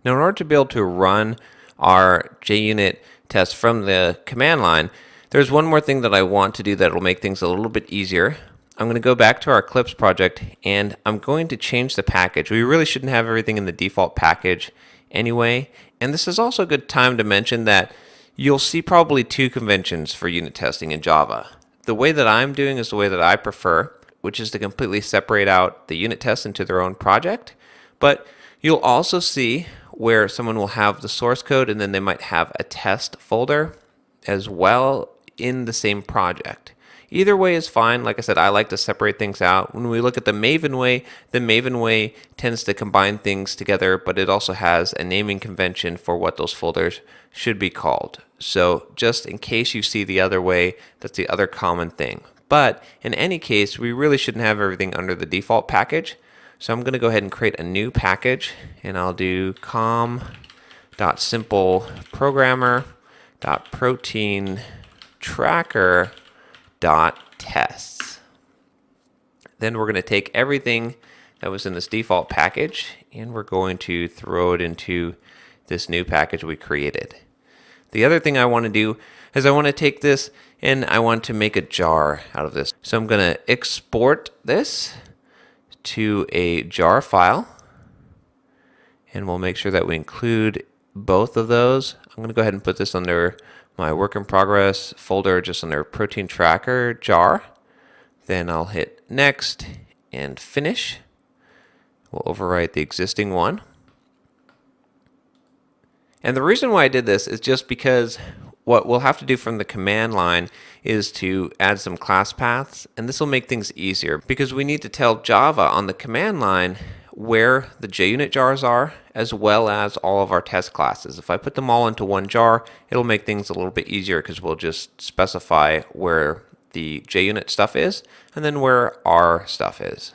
Now, in order to be able to run our JUnit test from the command line, there's one more thing that I want to do that will make things a little bit easier. I'm going to go back to our Eclipse project and I'm going to change the package. We really shouldn't have everything in the default package anyway. And this is also a good time to mention that you'll see probably two conventions for unit testing in Java. The way that I'm doing is the way that I prefer, which is to completely separate out the unit tests into their own project. But you'll also see where someone will have the source code and then they might have a test folder as well in the same project. Either way is fine. Like I said, I like to separate things out. When we look at the Maven way tends to combine things together, but it also has a naming convention for what those folders should be called. So just in case you see the other way, that's the other common thing. But in any case, we really shouldn't have everything under the default package. So I'm going to go ahead and create a new package, and I'll do com.simpleprogrammer.protein_tracker.tests. Then we're going to take everything that was in this default package and we're going to throw it into this new package we created. The other thing I want to do is I want to take this and I want to make a jar out of this. So I'm going to export this to a jar file, and we'll make sure that we include both of those. I'm going to go ahead and put this under my work in progress folder, just under protein tracker jar. Then I'll hit next and finish. We'll overwrite the existing one. And the reason why I did this is just because what we'll have to do from the command line is to add some class paths, and this will make things easier because we need to tell Java on the command line where the JUnit jars are, as well as all of our test classes. If I put them all into one jar, it'll make things a little bit easier because we'll just specify where the JUnit stuff is and then where our stuff is.